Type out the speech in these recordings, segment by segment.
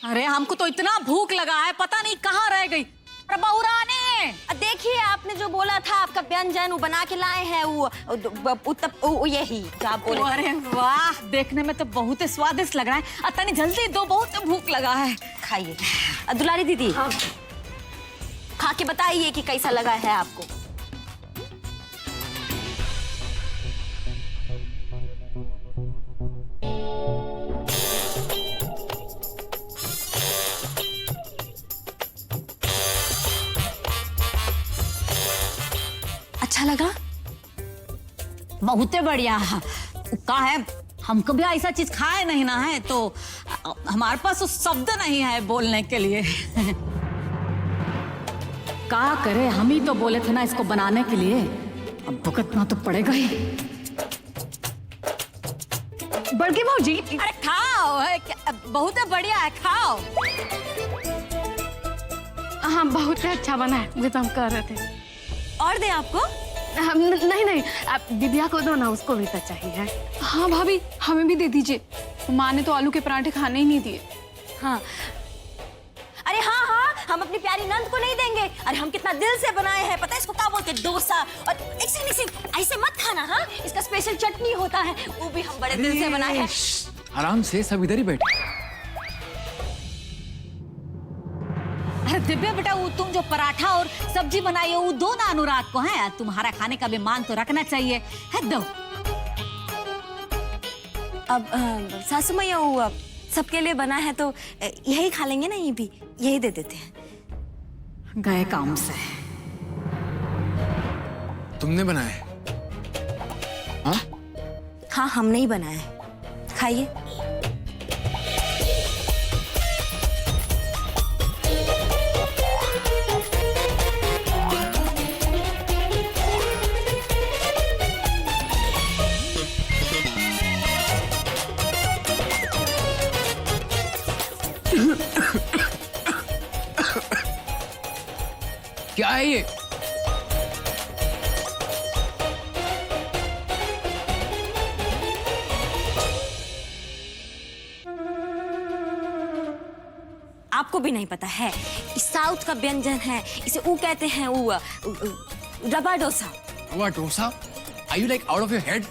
अरे हमको तो इतना भूख लगा है, पता नहीं कहाँ रह गई। अरे बहू रानी, देखिए आपने जो बोला था आपका व्यंजन वो बना के लाए हैं, वो यही जो आप बोले। अरे वाह, देखने में तो बहुत स्वादिष्ट लग रहा है। तनी जल्दी दो, बहुत भूख लगा है। खाइए। दुलारी दीदी, हाँ। खा के बताइए कि कैसा लगा है आपको। अच्छा लगा? बहुत बढ़िया। का है, हम कभी ऐसा चीज खाए नहीं ना है, तो हमारे पास उस शब्द नहीं है बोलने के लिए। क्या करे, हम ही तो बोले थे ना इसको बनाने के लिए, अब भुगतना तो पड़ेगा ही। बड़की भाजी, अरे खाओ, बहुत बढ़िया है, खाओ। हाँ बहुत अच्छा बना है, मुझे तो हम कह रहे थे। और दे आपको? नहीं, आप दिव्या को दो ना, उसको भी तो चाहिए। हाँ भाभी, हमें भी दे दीजिए। माँ ने तो आलू के पराठे खाने ही नहीं दिए। हाँ, अरे हाँ, हम अपनी प्यारी नंद को नहीं देंगे। अरे हम कितना दिल से बनाए हैं, पता है इसको क्या बोलते हैं? डोसा। और ऐसे मत खाना, हाँ, इसका स्पेशल चटनी होता है, वो भी हम बड़े दिल से बनाए हैं। आराम से, सब इधर ही बैठे। अरे दिव्या बेटा, वो तुम जो पराठा और सब्जी बनाई हो वो दो ना अनुराग को, है तुम्हारा खाने का भी मान तो रखना चाहिए, है दो। अब सासू मैया, वो सबके लिए बना है तो यही खा लेंगे ना, ये भी यही दे देते हैं। गए काम से। तुमने बनाया? हाँ, हमने ही बनाया है, खाइए। क्या है ये? आपको भी नहीं पता है? इस साउथ का व्यंजन है, इसे वो कहते हैं, वो रवा डोसा। रवा dosa? Are you like out of your head?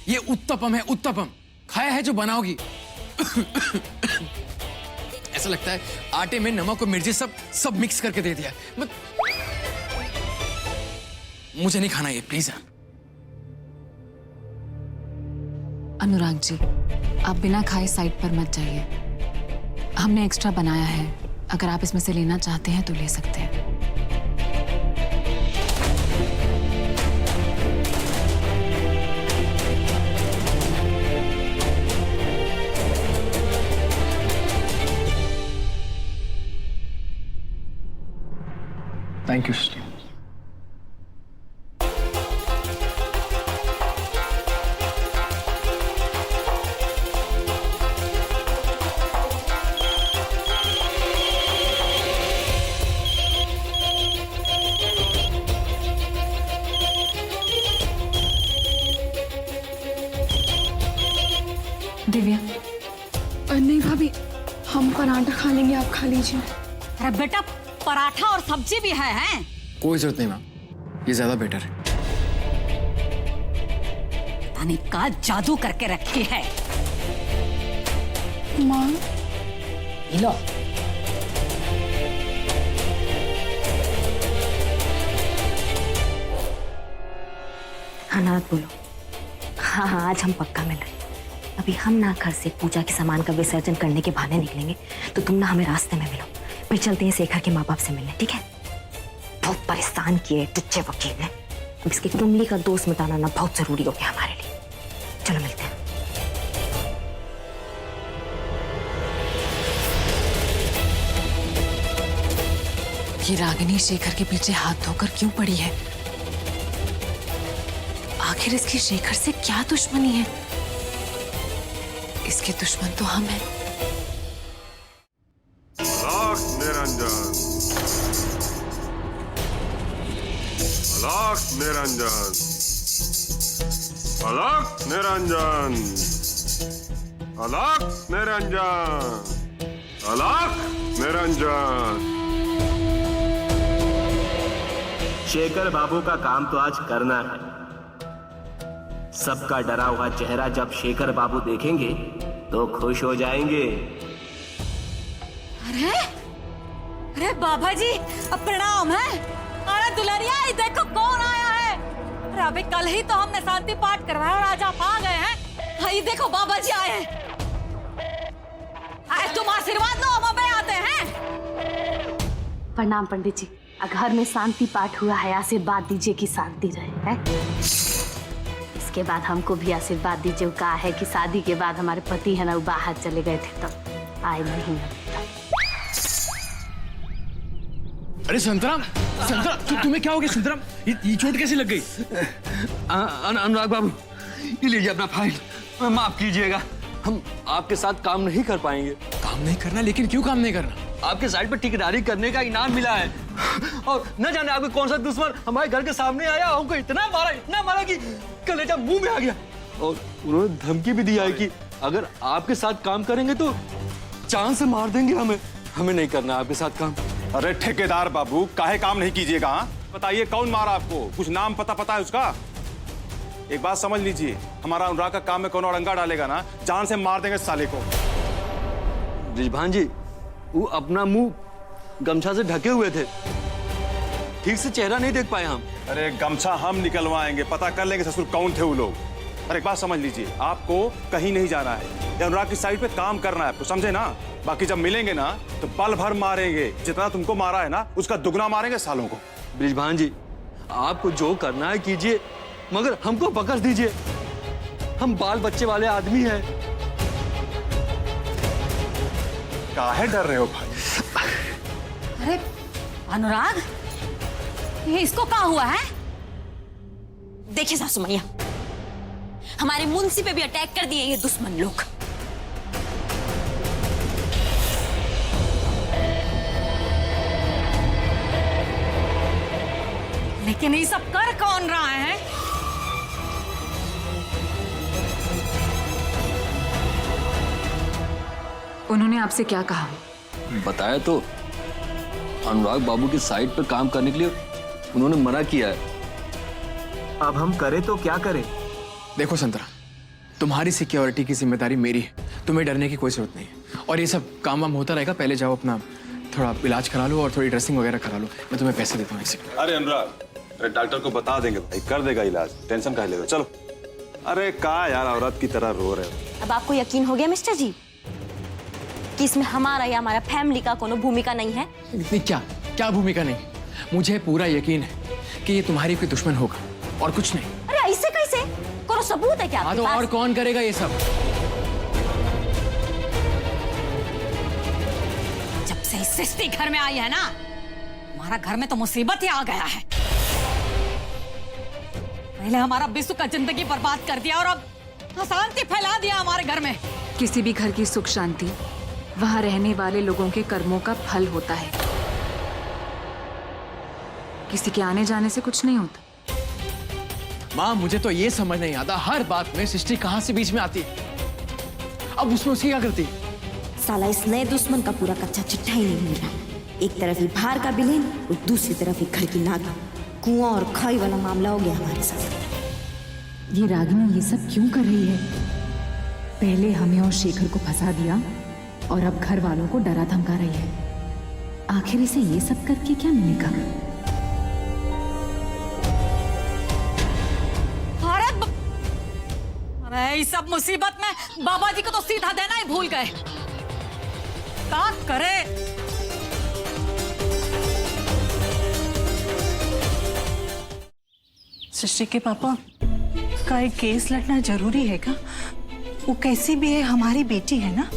ये उत्तपम है, उत्तपम। खाया है जो बनाओगी? ऐसा लगता है आटे में नमक और मिर्ची सब मिक्स करके दे दिया। मुझे नहीं खाना ये, प्लीज। अनुराग जी, आप बिना खाए साइड पर मत जाइए। हमने एक्स्ट्रा बनाया है, अगर आप इसमें से लेना चाहते हैं तो ले सकते हैं। Thank you sister. दिव्या, नहीं भाभी, हम पराठा खा लेंगे, आप खा लीजिए। अरे बेटा, पराठा और सब्जी भी है, हैं? कोई जरूरत नहीं माँ, ये ज्यादा बेटर है। पता नहीं क्या जादू करके रखी है। माँ, लो। हाँ ना बोलो। हाँ, आज हम पक्का मिल रहे। अभी हम ना घर से पूजा के सामान का विसर्जन करने के बहाने निकलेंगे, तो तुम ना हमें रास्ते में मिलो, फिर चलते हैं शेखर के माँ बाप से मिलने, ठीक है? बहुत परेशान किए टुच्चे वकील ने, अब इसकी कुंडली का दोष मिटाना ना बहुत जरूरी हो गया हमारे लिए। चलो मिलते हैं। ये रागिनी शेखर के पीछे हाथ धोकर क्यों पड़ी है? आखिर इसकी शेखर से क्या दुश्मनी है? इसके दुश्मन तो हम हैं। अलख निरंजन, अलख निरंजन, अलख निरंजन, अलख निरंजन, आलोक निरंजन। शेखर बाबू का काम तो आज करना है। सबका डरा हुआ चेहरा जब शेखर बाबू देखेंगे तो खुश हो जाएंगे। अरे अरे बाबा जी, अब प्रणाम है। अरे दुल्हनिया, ये देखो कौन आया है। अरे अभी कल ही तो हमने शांति पाठ करवाया और आज आप आ गए हैं। हाँ, ये देखो बाबा जी आए हैं। अरे तुम आशीर्वाद लो, हम अबे आते हैं। प्रणाम पंडित जी। घर में शांति पाठ हुआ है, आशीर्वाद दीजिए कि शांति रहे है। इसके बाद हमको भी आशीर्वाद दीजिए। कहा है कि शादी के बाद हमारे पति है ना, वो बाहर चले गए थे तब आए नहीं। अरे संतराम, तुम्हें क्या हो गया संतराम? ये चोट कैसे लग गई? अनुराग बाबू, ये लीजिए अपना फाइल, माफ कीजिएगा, हम आपके साथ काम नहीं कर पाएंगे। काम नहीं करना? लेकिन क्यों काम नहीं करना? आपके साइड पर ठेकेदारी करने का इनाम मिला है और न जाने आपके कौन सा दुश्मन हमारे घर के सामने आया, हमको इतना मारा कि कलेजा मुंह में आ गया। और उन्होंने धमकी भी दिया है कि अगर आपके साथ काम करेंगे तो जान से मार देंगे हमें नहीं करना आपके साथ काम। अरे ठेकेदार बाबू, काहे काम नहीं कीजिएगा? बताइए कौन मारा आपको? कुछ नाम पता है उसका? एक बात समझ लीजिए, हमारा अनुराग का काम में कौन अड़ंगा डालेगा ना, जान से मार देंगे साले को। रिजभान जी, वो अपना मुंह गमछा से ढके हुए थे, ठीक से चेहरा नहीं देख पाए हम। अरे गमछा हम निकलवाएंगे, पता कर लेंगे ससुर कौन थे वो लोग। अरे एक बात समझ लीजिए, आपको कहीं नहीं जाना है, अनुराग की साइड पे काम करना है आपको, समझे ना? बाकी जब मिलेंगे ना तो पल भर मारेंगे, जितना तुमको मारा है ना उसका दुगना मारेंगे सालों को। ब्रिजभान जी, आपको जो करना है कीजिए, मगर हमको पकड़ दीजिए, हम बाल बच्चे वाले आदमी हैं। काहे डर रहे हो भाई? अरे अनुराग, ये इसको क्या हुआ है? देखिए सासू मैया, हमारे मुंशी पे भी अटैक कर दिए ये दुश्मन लोग। लेकिन ये सब कर कौन रहा है? उन्होंने आपसे क्या कहा? बताया तो, अनुराग बाबू की साइड पर काम करने के लिए उन्होंने मना किया है। अब हम करें तो क्या करें? देखो संतरा, तुम्हारी सिक्योरिटी की जिम्मेदारी मेरी है, तुम्हें डरने की कोई जरूरत नहीं है। और ये सब काम वाम होता रहेगा, पहले जाओ अपना थोड़ा इलाज करा लो और थोड़ी ड्रेसिंग वगैरह करा लो, मैं तुम्हें पैसे देता हूँ इसी। अरे अनुराग, अरे डॉक्टर को बता देंगे भाई, कर देगा इलाज, टेंशन काहे ले रहे हो? चलो। अरे का यार औरत की तरह रो रहे हो? अब आपको यकीन हो गया मिस्टर जी कि इसमें हमारा या हमारा फैमिली का कोनो भूमिका नहीं है? इतनी क्या भूमिका नहीं? मुझे पूरा यकीन है कि ये तुम्हारी कोई दुश्मन होगा और कुछ नहीं। अरे ऐसे कैसे? कोनो सबूत है क्या हाँ आपके तो पास? और कौन करेगा ये सब? जब से इस सृष्टि घर में आई है ना, हमारा घर में तो मुसीबत ही आ गया है। पहले हमारा बिस्सू का जिंदगी बर्बाद कर दिया और अब अशांति फैला दिया हमारे घर में। किसी भी घर की सुख शांति वहां रहने वाले लोगों के कर्मों का फल होता है, किसी के आने जाने से कुछ नहीं होता। माँ, मुझे तो ये समझ नहीं आता, हर बात में सृष्टि कहाँ से बीच में आती है? अब उसमें उसकी क्या करती है? साला इस नए दुश्मन का पूरा कच्चा चिट्ठा ही नहीं मिल रहा। एक तरफ ही बाहर का बिलेन और दूसरी तरफ ही घर की नागिन, कुआं और खाई वाला मामला हो गया हमारे साथ। ये रागिनी ये सब क्यों कर रही है? पहले हमें और शेखर को फंसा दिया और अब घर वालों को डरा धमका रही है। आखिर इसे ये सब करके क्या मिलेगा? अरे इस सब मुसीबत में बाबा जी को तो सीधा देना ही भूल गए। क्या करे? सृष्टि के पापा का एक केस लड़ना जरूरी है क्या? वो कैसी भी है हमारी बेटी है ना?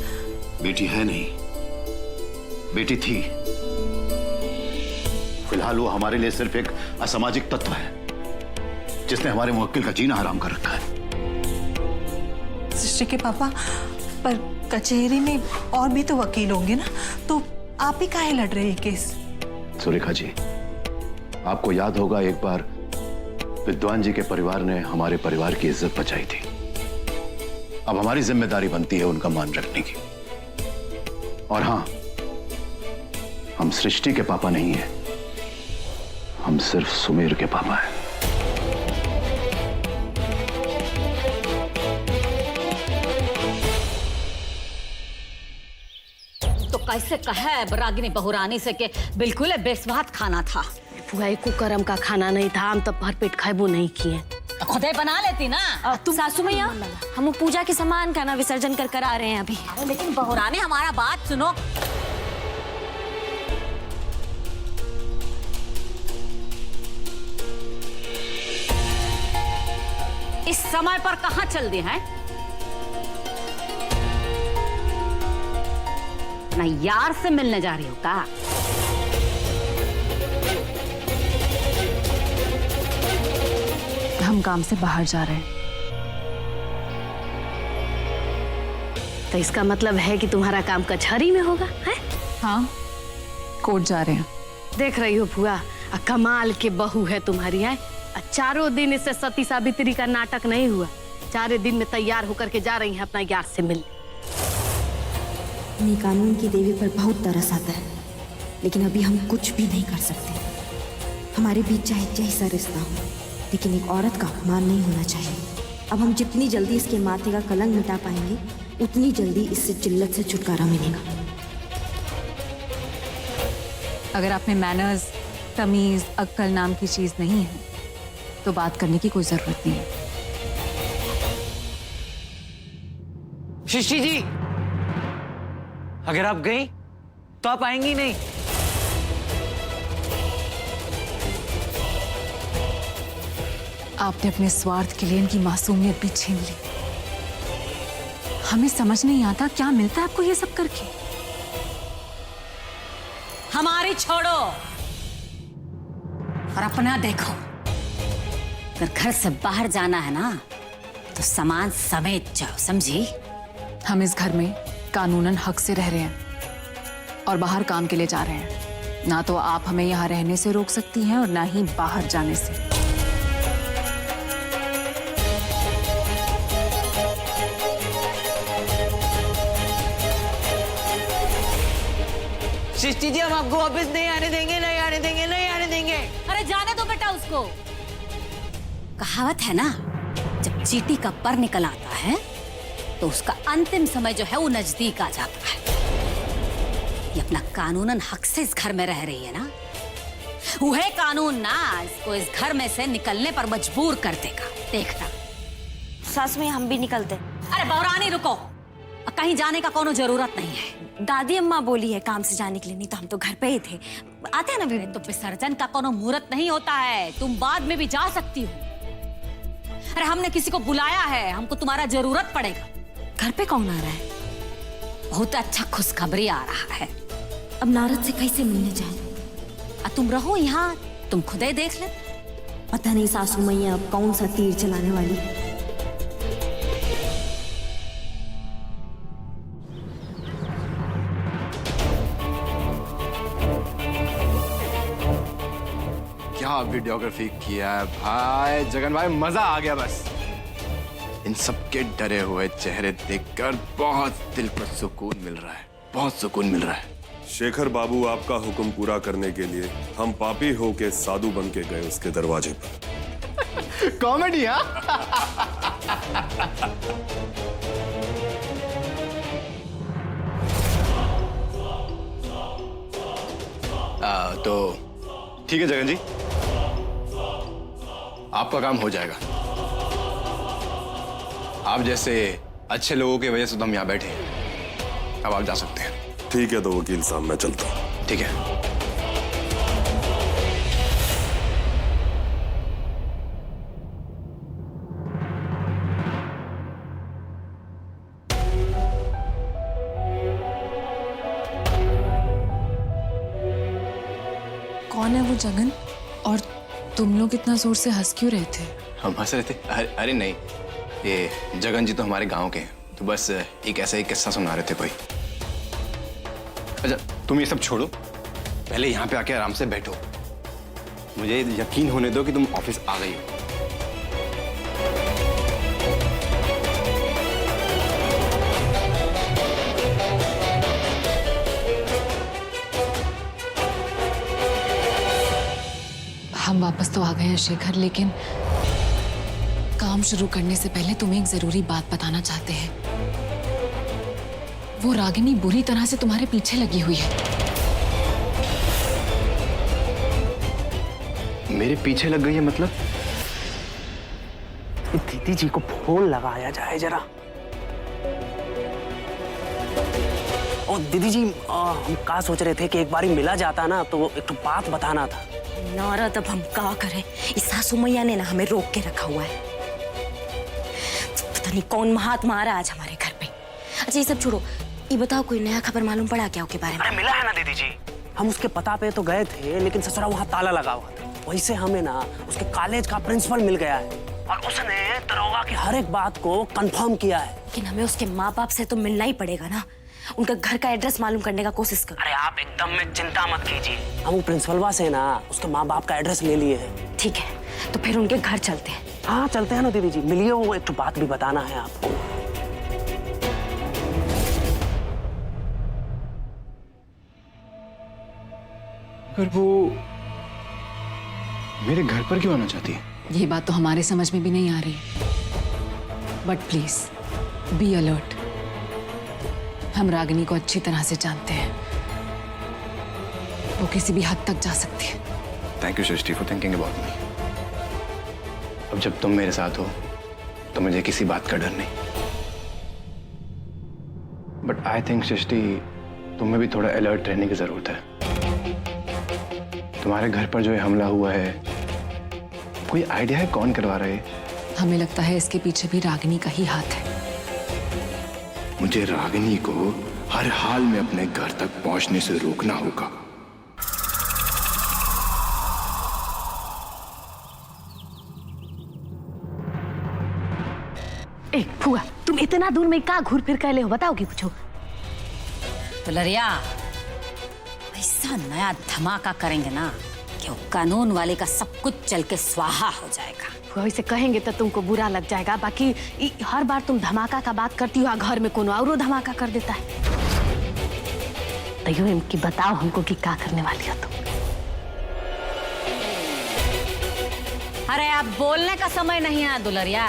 बेटी है नहीं, बेटी थी। फिलहाल वो हमारे लिए सिर्फ एक असामाजिक तत्व है जिसने हमारे मुवक्किल का जीना हराम कर रखा है। सृष्टि के पापा, पर कचहरी में और भी तो वकील होंगे ना, तो आप ही काहे लड़ रहे हैं केस? सुरेखा जी, आपको याद होगा एक बार विद्वान जी के परिवार ने हमारे परिवार की इज्जत बचाई थी। अब हमारी जिम्मेदारी बनती है उनका मान रखने की। और हाँ, हम सृष्टि के पापा नहीं हैं, हम सिर्फ सुमेर के पापा हैं। तो कैसे कहे रागिनी बहुरानी से कि बिल्कुल बेस्वाद खाना था। बुआ को करम का खाना नहीं था, हम तो भरपेट खाबो नहीं किए। खुदे बना लेती ना। तुम सासू मैया, हम पूजा के सामान का ना विसर्जन कर आ रहे हैं अभी। अरे लेकिन बहुरानी हमारा बात सुनो। इस समय पर कहाँ चल दी है? ना यार से मिलने जा रही हो का? हम काम से बाहर जा रहे हैं। तो इसका मतलब है कि तुम्हारा काम कचहरी में होगा, है? हाँ, कोर्ट जा रहे हैं। देख रही हो बुआ, कमाल के बहू है तुम्हारी, है? 4 दिन इससे सती सावित्री का नाटक नहीं हुआ, 4 दिन में तैयार होकर के जा रही हैं अपना यार से मिलने। कानून की देवी पर बहुत तरस आता है, लेकिन अभी हम कुछ भी नहीं कर सकते। हमारे बीच चाहे जैसा रिश्ता हो, लेकिन एक औरत का अपमान नहीं होना चाहिए। अब हम जितनी जल्दी इसके माथे का कलंक मिटा पाएंगे, उतनी जल्दी इससे जिल्लत से छुटकारा मिलेगा। अगर आप में मैनर्स, तमीज, अक्ल नाम की चीज नहीं है तो बात करने की कोई जरूरत नहीं है। सृष्टि जी, अगर आप गई तो आप आएंगी नहीं। आपने अपने स्वार्थ के लिए इनकी मासूमियत भी छीन ली। हमें समझ नहीं आता क्या मिलता है आपको ये सब करके। हमारी छोड़ो और अपना देखो। अगर घर से बाहर जाना है ना तो सामान समेत जाओ, समझी? हम इस घर में कानूनन हक से रह रहे हैं और बाहर काम के लिए जा रहे हैं। ना तो आप हमें यहाँ रहने से रोक सकती हैं और ना ही बाहर जाने से। सृष्टि जी, हम आपको वापस नहीं आने देंगे, नहीं आने देंगे, नहीं आने देंगे। अरे जाने दो बेटा उसको। कहावत है ना, जब चींटी का पर निकल आता है तो उसका अंतिम समय जो है वो नजदीक आ जाता है। ये अपना कानूनन हक से इस घर में रह रही है ना, वह कानून ना इसको इस घर में से निकलने पर मजबूर कर देगा, देखना। सास में हम भी निकलते। अरे बहुरानी रुको, कहीं जाने का कोनो जरूरत नहीं है। दादी अम्मा बोली है काम से जाने के लिए, नहीं तो हम तो घर पे ही थे। आते हैं ना भी। तो विसर्जन का कोनो मुहूर्त नहीं होता है, तुम बाद में भी जा सकती हो। अरे हमने किसी को बुलाया है, हमको तुम्हारा जरूरत पड़ेगा। घर पे कौन आ रहा है? बहुत अच्छा खुशखबरी आ रहा है। अब नारद से कैसे मिलने जाए? तुम रहो यहाँ, तुम खुद ही देख ले। पता नहीं सासू मैया अब कौन सा तीर चलाने वाली है। क्या वीडियोग्राफी किया है भाई जगन भाई, मजा आ गया। बस इन सबके डरे हुए चेहरे देखकर बहुत दिल को सुकून मिल रहा है, बहुत सुकून मिल रहा है। शेखर बाबू, आपका हुक्म पूरा करने के लिए हम पापी होके साधु बन के गए उसके दरवाजे पर। कॉमेडी हाँ? तो ठीक है जगन जी, आपका काम हो जाएगा। आप जैसे अच्छे लोगों की वजह से तो हम यहाँ बैठे हैं। अब आप जा सकते हैं। ठीक है तो वकील साहब, मैं चलता हूँ। ठीक है। कौन है वो जगन? और तुम लोग इतना जोर से हंस क्यों रहे थे? हम हंस रहे थे? अरे नहीं, ये जगन जी तो हमारे गांव के हैं, तो बस एक ऐसा ही किस्सा सुना रहे थे कोई। अच्छा तुम ये सब छोड़ो, पहले यहाँ पे आके आराम से बैठो। मुझे यकीन होने दो कि तुम ऑफिस आ गई हो। हम वापस तो आ गए हैं शेखर, लेकिन काम शुरू करने से पहले तुम्हें एक जरूरी बात बताना चाहते हैं। वो रागिनी बुरी तरह से तुम्हारे पीछे लगी हुई है। मेरे पीछे लग गई है मतलब? दीदी जी को फोन लगाया जाए जरा। और दीदी जी हम क्या सोच रहे थे कि एक बारी मिला जाता ना तो एक तो बात बताना था। नारद, अब हम क्या करें? इस सासू मैया ने ना हमें रोक के रखा हुआ है। पता नहीं कौन महात्मा आ रहा है आज हमारे घर पे। अच्छा ये सब छोड़ो, ये बताओ कोई नया खबर मालूम पड़ा क्या उसके बारे में? अरे मिला है ना दीदी जी, हम उसके पता पे तो गए थे लेकिन ससुरा वहाँ ताला लगा हुआ था। वैसे हमें ना उसके कॉलेज का प्रिंसिपल मिल गया है और उसने दरोगा की हर एक बात को कंफर्म किया है। लेकिन हमें उसके माँ बाप से तो मिलना ही पड़ेगा ना। उनका घर का एड्रेस मालूम करने का कोशिश करो। अरे आप एकदम में चिंता मत कीजिए, हम प्रिंसिपलवा से ना उसके माँ बाप का एड्रेस ले लिए हैं। ठीक है, तो फिर उनके घर चलते हैं। हाँ चलते हैं ना दीदी जी, मिलिए, वो एक तो बात भी बताना है आपको। पर वो मेरे घर पर क्यों आना चाहती है? ये बात तो हमारे समझ में भी नहीं आ रही, बट प्लीज बी अलर्ट। हम रागिनी को अच्छी तरह से जानते हैं, वो किसी भी हद तक जा सकती है। Thank you Srishti for thinking about me. अब जब तुम मेरे साथ हो तो मुझे किसी बात का डर नहीं। बट आई थिंक सृष्टि, तुम्हें भी थोड़ा अलर्ट रहने की जरूरत है। तुम्हारे घर पर जो ये हमला हुआ है, कोई आइडिया है कौन करवा रहा है? हमें लगता है इसके पीछे भी रागिनी का ही हाथ है। मुझे रागिनी को हर हाल में अपने घर तक पहुंचने से रोकना होगा। ए फुआ, तुम इतना दूर में क्या घूर फिर कर ले हो? बताओगे कुछ? दुलरिया, ऐसा नया धमाका करेंगे ना कि वो कानून वाले का सब कुछ चल के स्वाहा हो जाएगा। फुआ वैसे कहेंगे तो तुमको बुरा लग जाएगा। बाकी हर बार तुम धमाका का बात करती हो, घर में कोनो और धमाका कर देता है। तो इनकी बताओ हमको कि क्या करने वाली हो तुम? अरे अब बोलने का समय नहीं है दुलरिया,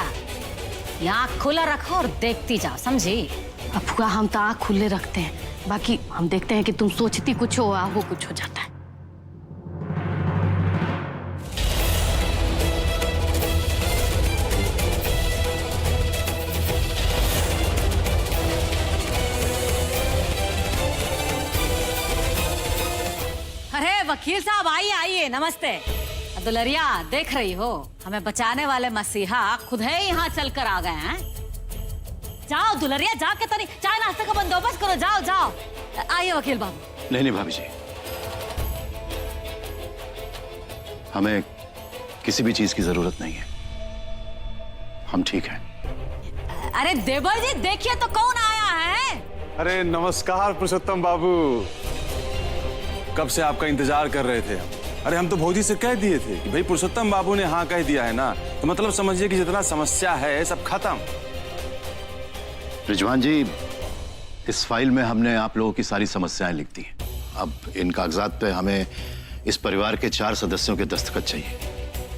आँख खुला रखो और देखती जाओ, समझी? अब फुआ हम तो आँख खुले रखते हैं, बाकी हम देखते हैं कि तुम सोचती कुछ हो और वो कुछ हो जाता है। अरे वकील साहब आइए आइए, नमस्ते। दुलरिया देख रही हो, हमें बचाने वाले मसीहा खुद ही यहाँ चलकर आ गए हैं। जाओ दुलरिया, जाके तनी चाय नाश्ते का बंदोबस्त करो, जाओ जाओ। आइए वकील बाबू। नहीं भाभी जी, हमें किसी भी चीज की जरूरत नहीं है, हम ठीक हैं। अरे देवर जी देखिए तो कौन आया है। अरे नमस्कार पुरुषोत्तम बाबू, कब से आपका इंतजार कर रहे थे। अरे हम तो भौजी से कह दिए थे कि भाई पुरुषोत्तम बाबू ने हाँ कह दिया है ना, तो मतलब समझिए कि जितना समस्या है सब खत्म। रिजवान जी, इस फाइल में हमने आप लोगों की सारी समस्याएं लिख दी हैं। अब इन कागजात पे हमें इस परिवार के 4 सदस्यों के दस्तखत चाहिए।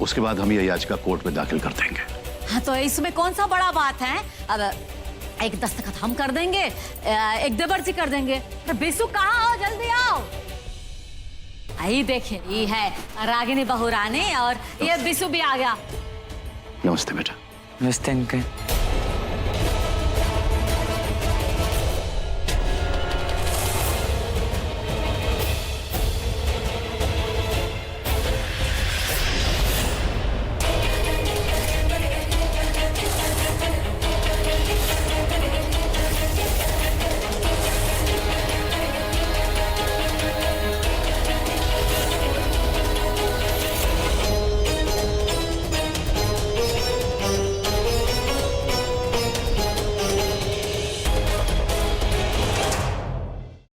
उसके बाद हम ये याचिका कोर्ट में दाखिल कर देंगे। हाँ तो इसमें कौन सा बड़ा बात है? अब एक दस्तखत हम कर देंगे, एक देवर जी कर देंगे। तो बिसु कहाँ हो, जल्दी आओ। आई देखिए, ये है रागिनी बहुरानी और ये बिसु भी आ गया। नमस्ते बेटा। नमस्ते अंकल।